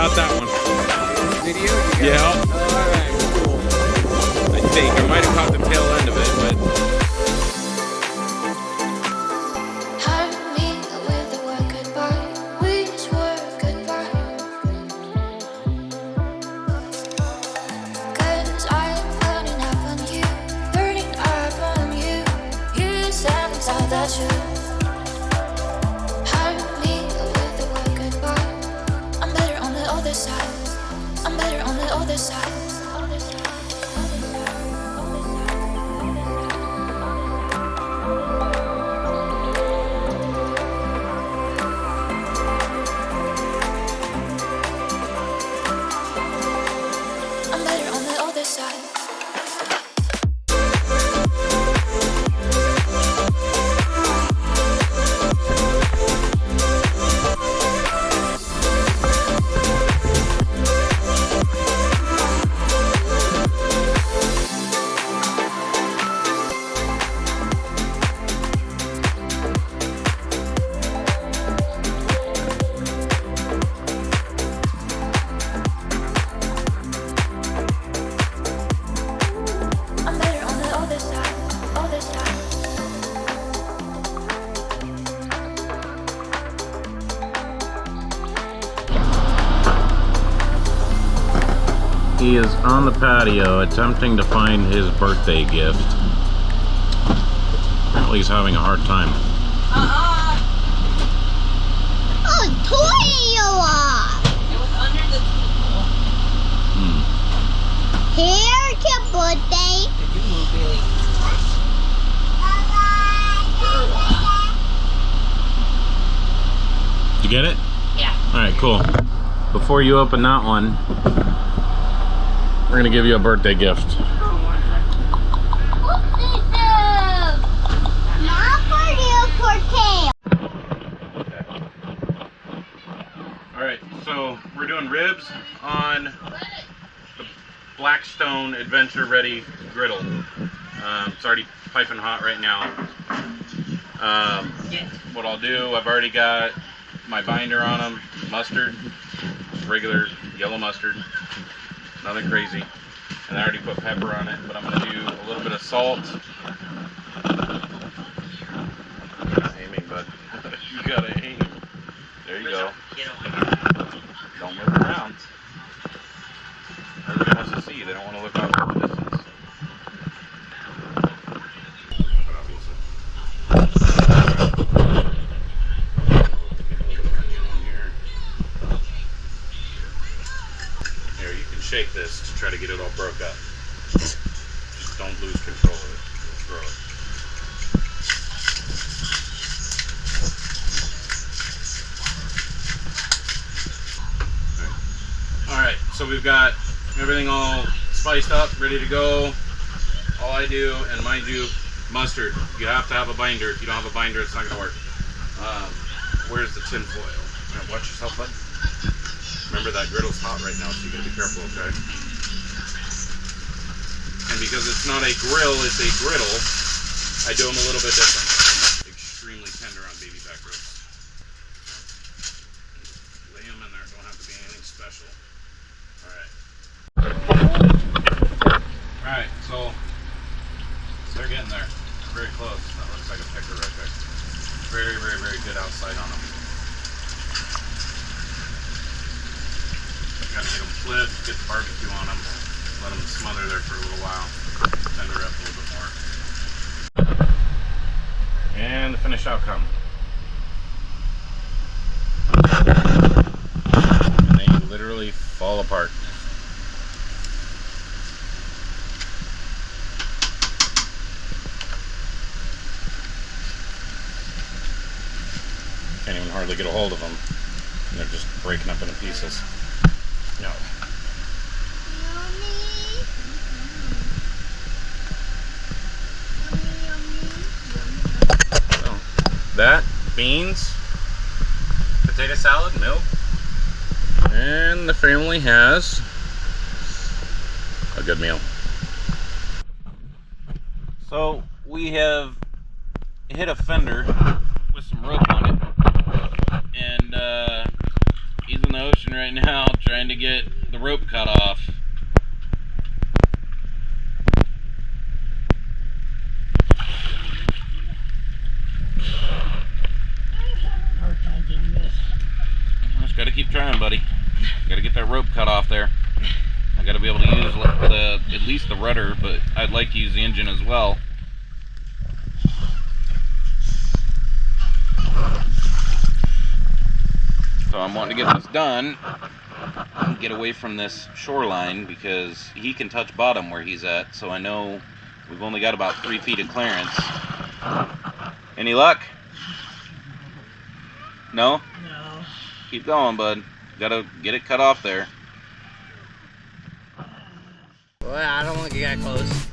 got that one. Video? Yeah. Alright, cool. I think. I might have caught the tail end of it, but... He is on the patio attempting to find his birthday gift. Apparently he's having a hard time. Oh, Toyota! It was under the table. Here's your birthday. Did you move, Bailey? Did you get it? Yeah. Alright, cool. Before you open that one, we're gonna give you a birthday gift. What's this? Not for you, for tail. Alright, so we're doing ribs on the Blackstone Adventure Ready griddle. It's already piping hot right now. What I'll do, I've already got my binder on them, mustard, regular yellow mustard, nothing crazy. And I already put pepper on it, but I'm going to do a little bit of salt. Aiming, bud. You gotta aim. There you go. Don't move around. Everybody wants to see. They don't want to look out for the distance. Here, you can shake this to try to get it all broke up. Just don't lose control of it. You'll throw it. Alright, so we've got everything all spiced up, ready to go. All I do, and mind you, mustard. You have to have a binder. If you don't have a binder, it's not going to work. Where's the tin foil? Right, watch yourself, bud. Remember that griddle's hot right now, so you gotta be careful, okay? And because it's not a grill, it's a griddle, I do them a little bit different. Extremely tender on baby back ribs. Lay them in there, don't have to be anything special. Alright. Alright, so they're getting there. They're very close. That looks like a picker right there. Very, very, very good outside on them. Gotta get them flipped, get the barbecue on them, let them smother there for a little while, tender up a little bit more. And the finished outcome. And they literally fall apart. Can't even hardly get a hold of them. And they're just breaking up into pieces. No. So, that, beans, potato salad, milk, and the family has a good meal. So we have hit a fender with some rope on it, and He's in the ocean right now trying to get the rope cut off. Just gotta keep trying, buddy. Gotta get that rope cut off there. I gotta be able to use at least the rudder, but I'd like to use the engine as well. So I'm wanting to get this done and get away from this shoreline because he can touch bottom where he's at, so I know we've only got about 3 feet of clearance. Any luck? No? No. Keep going, bud. Gotta get it cut off there. Well, I don't want to get that close.